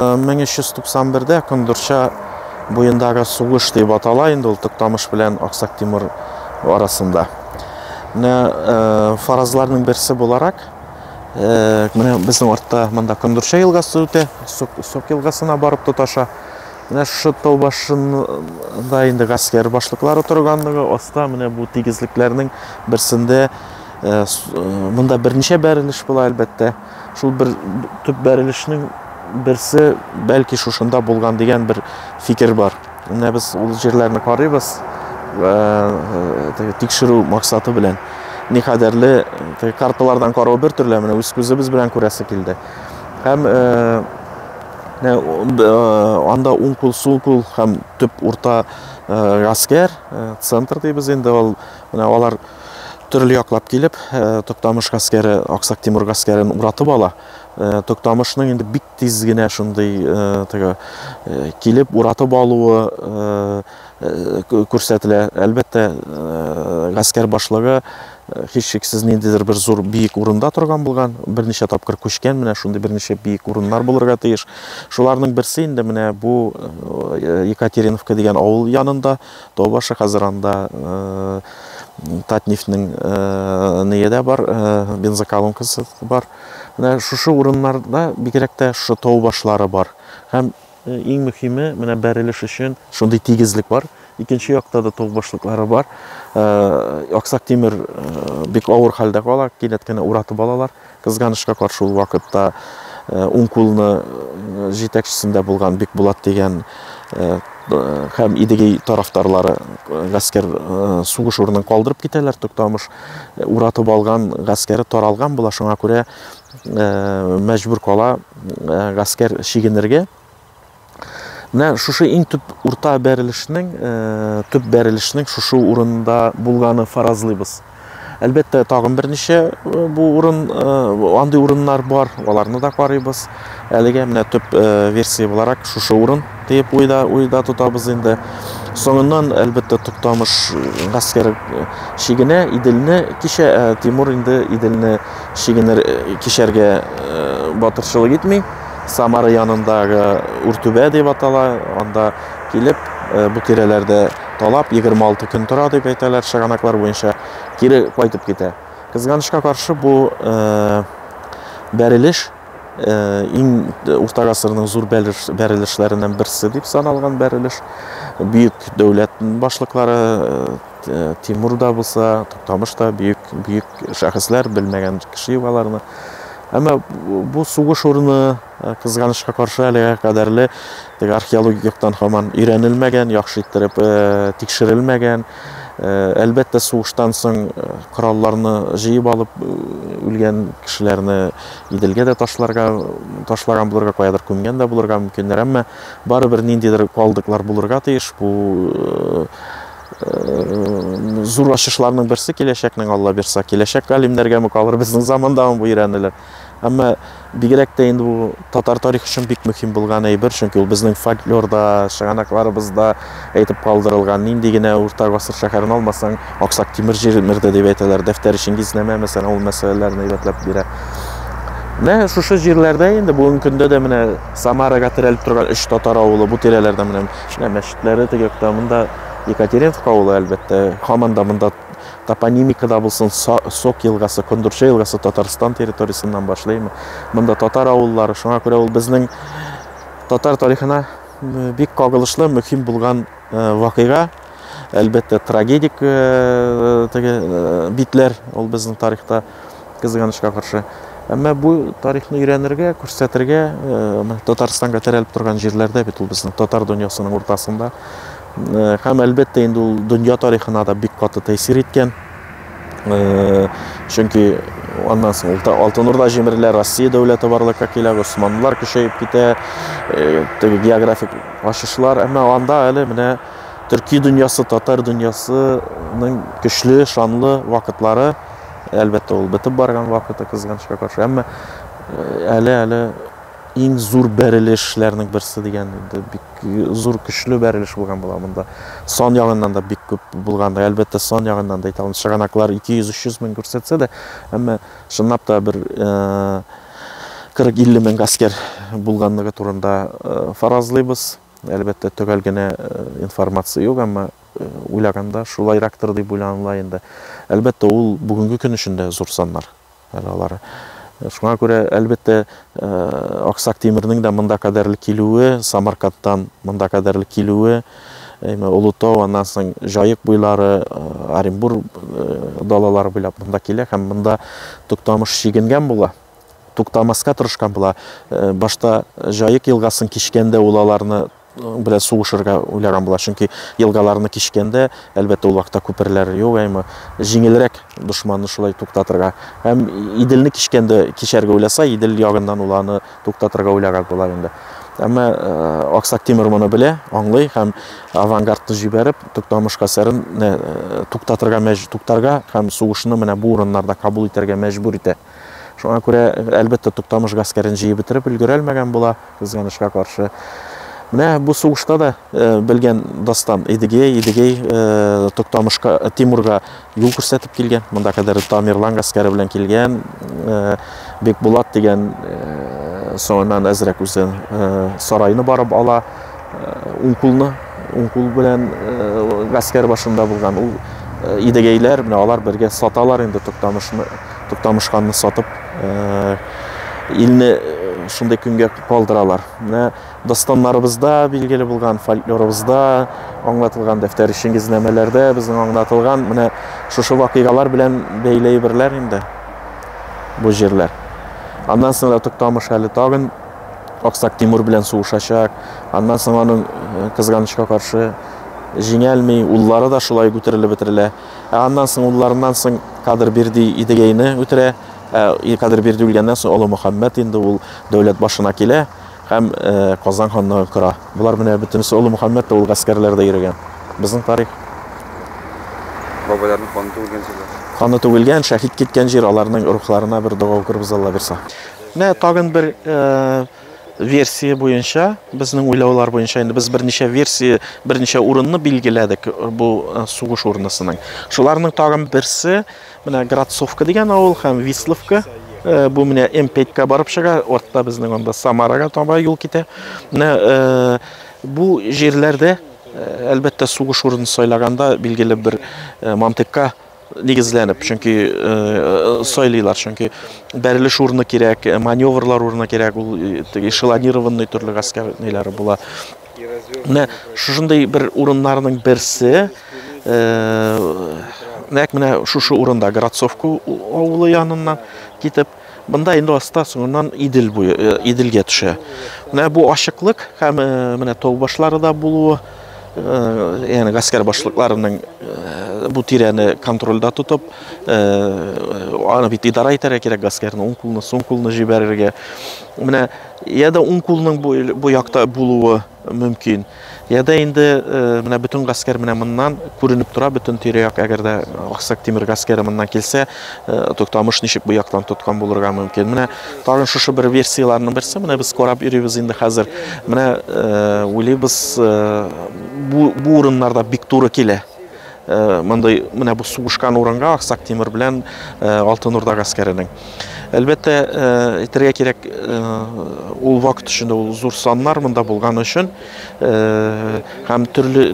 1391'de Kundurşa boyundağı Suğuş deyip atala, енді ол Тоқтамыш белән Аксак Тимур арасында. Фаразларның берсе буларак, менә безнең артта монда Кundurşа елгасы үтә, Сок елгасына барып тоташа. Менә шу тау башында инде гаскәр башлыклары торганлыгы, аста менә бу тигезлекләрнең берсендә монда берничә бәрелеш була әлбәттә. Шул бер төп бәрелешнең берсе бәлки шушында булган дигән бер фикер бар. Менә без ул җирләрне карыйбыз, тикшерү максаты белән. Никадәрле карталардан карау бер төрле, менә үз күзебез белән күрәсе килде. Һәм анда уң кул, сул кул һәм төп урта гаскәр, центр дибез инде, ул менә алар төрле яклап килеп, Токтамыш гаскәре, Аксак Тимур гаскәрен уратып ала. Токтамышның инде бик тиз генә шундый килеп уратып алуы күрсәтелә. Әлбәттә, гаскәр башлыгы һичшиксез ниндидер бер зур биек урында торган булган, берничә тапкыр күчкән, менә шундый берничә биек урыннар булырга тиеш. Шуларның берсе инде менә бу Екатериновка дигән авыл янында, Таубашы хәзер анда Татнефтьнең ниядә бар, бензоколонкасы бар. Менә шушы урыннарда бигрәк тә шушы тау башлары бар. Һәм иң мөһиме, менә бәрелеш өчен шундый тигезлек бар. Икенче якта да тау башлыклары бар. Аксак Тимур бик авыр хәлдә кала, кинәт кенә уратып алалар. Кызганычка каршы ул вакытта уң кулны җитәкчесендә булган Бикбулат дигән һәм Идегей тарафдарлары гаскәр сугыш урынын калдырып китәләр. Токтамыш уратып алган гаскәре таралган була, шуңа күрә мәҗбүр кала гаскәр чигенергә. Менә шушы иң төп урта бәрелешнең шушы урында булганы фаразлыйбыз. Әлбәттә, тагын берничә бу урын, андый урыннар бар, аларны да карыйбыз. Әлегә менә төп версия буларак шушы урын дип уйда тотабыз инде. Соңыннан әлбәттә Токтамыш гаскәре чигенә, Иделне кичә, Тимур инде Иделне кичәргә батырчылык итми. Самара янындагы Үртүбә дип атала, анда килеп бу тирәләрдә талап 26 көн тора дип әйтәләр, шаганаклар буенча кире кайтып китә. Кызганычка каршы бу бәрелеш иң урта гасырның зур бәрелешләреннән берсе дип саналган бәрелеш. Бөек дәүләт башлыклары, Тимур да булса, Токтамыш та бөек шәхесләр, белмәгән кеше югаларны. Әмма бу сугыш урыны кызганычка каршы әлегә кадәрле археологик яктан һаман өйрәнелмәгән, яхшы иттереп тикшерелмәгән. Әлбәттә, сугыштан соң коралларны җыеп алып үлгән кешеләрне Иделгә дә ташлаган булырга, каядыр күмгән дә булырга мөмкиндер, әмма барыбер ниндидер калдыклар булырга тиеш. Бу зур ачышларның берсе киләчәкнең, Алла бирсә, киләчәк галимнәргә калыр, безнең заманда бу өйрәнелер. Әмма бигрәк тә инде бу татар тарихы өчен бик мөһим булган әйбер, чөнки ул безнең фольклорда, шаганакларыбызда әйтеп калдырылган. Нинди генә урта гасыр шәһәрен алмасаң, Аксак Тимур җирмерде дип әйтәләр. Дәфтәр Чингизнәмә мәсәлән ул мәсьәләләрне әйбәтләп бирә. Менә шушы җирләрдә инде бүгенге көндә дә менә Самарага терәлеп торган 3 татар авылы, бу тирәләрдә менә мәчетләре теге якта, Екатериновка авылы әлбәттә, һаман да монда топонимикада булсын, Сок елгасы, Кundurşa елгасы Татарстан территориясыннан башлыймы. Монда татар авыллары, шуңа күрә ул безнең татар тарихына бик кагылышлы, мөһим булган вакыйга. Әлбәттә, трагедик битләр ул безнең тарихта, кызганычка каршы. Әмма бу тарихны өйрәнергә, күрсәтергә, Татарстанга терәлеп торган җирләрдә бит ул безнең татар дөньясының уртасында. Һәм әлбәттә инде ул дөнья тарихына да бик каты тәэсир иткән. Чөнки аннан соң Алтын Урда җимерелә, Россия дәүләте барлыкка килә, Госманлылар көчәеп китә, географик ачышлар. Әмма анда әле менә Төрки дөньясы, татар дөньясының көчле, шанлы вакытлары, әлбәттә ул бетеп барган вакыты, кызганычка каршы. Әмма әле иң зур бәрелешләрнең берсе дигән, бик зур көчле бәрелеш булган була монда. Сан ягыннан да бик күп булган. Әлбәттә, сан ягыннан да әйтәм, шаганаклар 200-300 мең күрсәтсә дә, әмма чынлап та бер 40-50 мең гаскәр булганлыгы турында фаразлыйбыз. Әлбәттә төгәл генә информация юк, әмма уйлаганда шулайрактыр дип уйланыла инде. Әлбәттә ул бүгенге көн өчен зур саннар. Алар. Шуңа күрә әлбәттә Аксак Тимирнең дә монда кадәрле килүе, Самаркандтан монда кадәрле килүе, Улутау, аннан соң Жайык буйлары, Оренбур далалары буйлап монда килә һәм монда туктамыш чигенгән була. Туктамаска тырышкан була. Башта Жайык елгасын кичкәндә ул аларны белән сугышырга уйлаган була. Чөнки елгаларны кичкәндә, әлбәттә ул вакытта күперләр юк, әмма җиңелрәк дошманны шулай туктатырга. Һәм Иделне кичкәндә кичәргә уйласа, Идел ягыннан уланы туктатырга уйлаган була инде. Әмма Аксак Тимир моны белә, аңлый һәм авангардны җибәреп, Туктамыш гаскәрен туктарга һәм сугышны менә бу урыннарда кабул итәргә мәҗбүр итә. Шуңа күрә әлбәттә Туктамыш гаскәрен җыеп бетереп өлгерәлмәгән була, кызганычка каршы. Менә бу сугышта да белгән дастан Идегей Туктамышка Тимурга юл күрсәтеп килгән. Монда кадәр Тамерлан гаскәре белән килгән, Бекбулат дигән соңыннан әзрәк үзен сарайны барып ала, Ункул белән гаскәр башында булган. Ул Идегейләр менә алар бергә саталар инде Туктамышханны сатып, илне шундый көнгә калдыралар. Менә дастаннарыбызда билгеле булган, фольклорыбызда аңлатылган дәфтәр ишенгезнәмәләрдә безнең аңлатылган менә шушы вакыйгалар белән бәйләй берләр инде бу җирләр. Аннан соң Туктамыш әле тагын Аксак Тимур белән сугышачак. Аннан соң аның кызганычка каршы җиңелми, уллары да шулай күтәрелеп бетерелә. Аннан соң улларыннан соң Кадырберди Идегейне үтерә. Кадырберди үлгәннән соң Олы Мөхәммәд инде ул дәүләт башына килә һәм Казан ханлыгын кора. Булар менә бөтенесе Олы Мөхәммәд ул гаскәрләрдә йөргән. Безнең тарих. Бабаларның каны түгелгән җирләр. Каны түгелгән, шәһид киткән җир, аларның рухларына бер дуга укырбыз, Алла бирсә. Менә тагын бер версия буенча, безнең уйлаулар буенча инде без берничә урынны билгеләдек бу сугыш урынысының. Шуларның тагын берсе менә Градцовка дигән авыл һәм Висловка. Бу менә М5-ка барып чыга, ортта безнең анда Самарага таба юл китә. Менә бу җирләрдә әлбәттә сугыш урынын сайлаганда билгеле бер мантыкка нигезләнеп, чөнки сайлыйлар, чөнки бәрелеш урыны кирәк, маневрлар урыны кирәк, ул эшелонированный төрле гаскәрләре була. Менә шушындый бер урыннарның берсе, менә шушы урында Градцовка авылы яныннан китеп, монда инде аста соңыннан Иделгә төшә. Менә бу ачыклык һәм менә тау башлары да булуы, yani гаскәр башлыкларының бу тирәне контрольдә тотып, аны бит идара итәргә кирәк, гаскәрне уң кулны, соң кулны җибәрергә. Менә яда уң кулның бу якта булуы мөмкин. Яда инде менә бөтен гаскәр менә моннан күренеп тора, бөтен тирә-як, әгәр дә Аксак Тимир гаскәре моннан килсә, Туктамыш ничек бу яктан тоткан булырга мөмкин. Менә тагын шушы бер версияларның берсе, менә без карап йөрибез инде хәзер. Менә уйлыйбыз, бу урыннарда бик туры килә. Мондай менә бу сугышкан урынга Аксак Тимир белән Алтын Урда гаскәренең. Әлбәттә, әйтергә кирәк, ул вакыт эчендә ул зур саннар монда булган өчен һәм төрле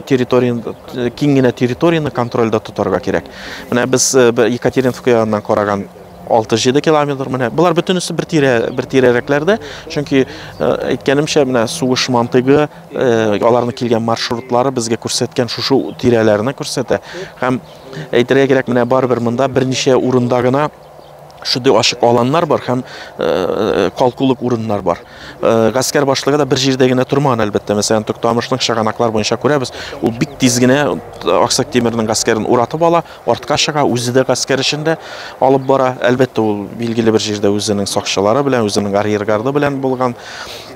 территорияны, киң генә территорияны контрольдә тотарга кирәк. Менә без Екатериновка яныннан караган 6-7 километр менә. Булар бөтенесе бер тирәрәкләрдә, чөнки әйткәнемчә менә сугыш мантыгы, аларның килгән маршрутлары безгә күрсәткән шушы тирәләрне күрсәтә. Һәм әйтергә кирәк, менә барыбер монда берничә урында гына шундый ачык аланнар бар һәм калкулык урыннар бар. Гаскәр башлыгы да бер җирдә генә тормаган, әлбәттә. Мәсәлән, Туктамышның чыганаклар буенча күрәбез, ул бик тиз генә Аксак Тимирнең гаскәрен уратып ала, артка чыга, үзе дә гаскәр эшендә алып бара. Әлбәттә, ул билгеле бер җирдә үзенең сакчылары белән, үзенең арьергарды белән булган.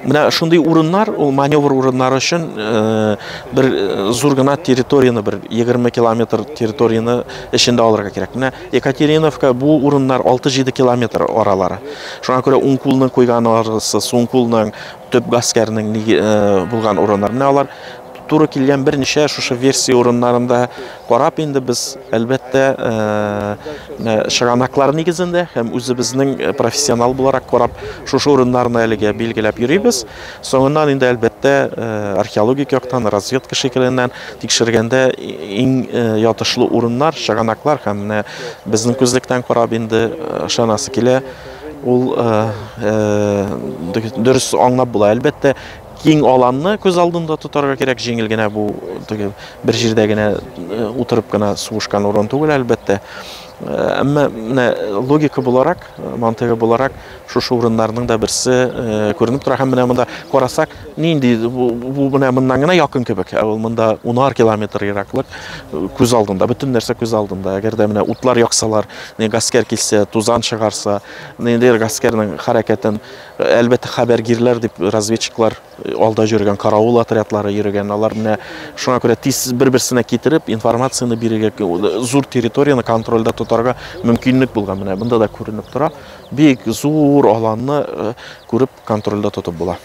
Менә шундый урыннар, ул маневр урыннары өчен бер зур гына территорияны, бер 20 километр территорияны эчендә алырга кирәк. Менә Екатериновка бу урыннар 6-7 километр аралары. Шуңа күрә уң кулның куйган арасы, соң кулның төп гаскәрнең булган урыннар. Менә алар туры килгән берничә шушы версия урыннарында карап инде без әлбәттә чыганаклар нигезендә һәм үзебезнең профессионал буларак карап шушы урыннарны әлегә билгеләп йөрибез. Соңыннан инде әлбәттә археологик яктан, разведка шикелленнән тикшергәндә иң ятышлы урыннар, чыганаклар һәм безнең күзлектән карап инде ышанасы килә. Ул дөрес аңлап була. Әлбәттә киң аланны күз алдында тотарга кирәк, җиңел генә бу бер җирдә генә утырып кына сугышкан урын түгел әлбәттә. Әмма логика буларак, мантыгы буларак шушы урыннарның да берсе күренеп тора. Һәм менә монда карасак, нинди бу менә моннан гына якын кебек. Ул монда 10 километр ераклык күз алдында, бөтен нәрсә күз алдында. Әгәр дә менә утлар яксалар, гаскәр килсә, тузан чыгарса, нинди гаскәрнең хәрәкәтен әлбәттә хәбәргирләр дип разведчиклар алда йөргән, караул отрядлары йөргән. Алар менә шуңа күрә тиз бер-берсенә китереп информацияны бирергә, зур территорияны контрольдә тотарга мөмкинлек булган. Менә монда да күренеп тора. Бик зур аланны күреп контрольдә тотып була.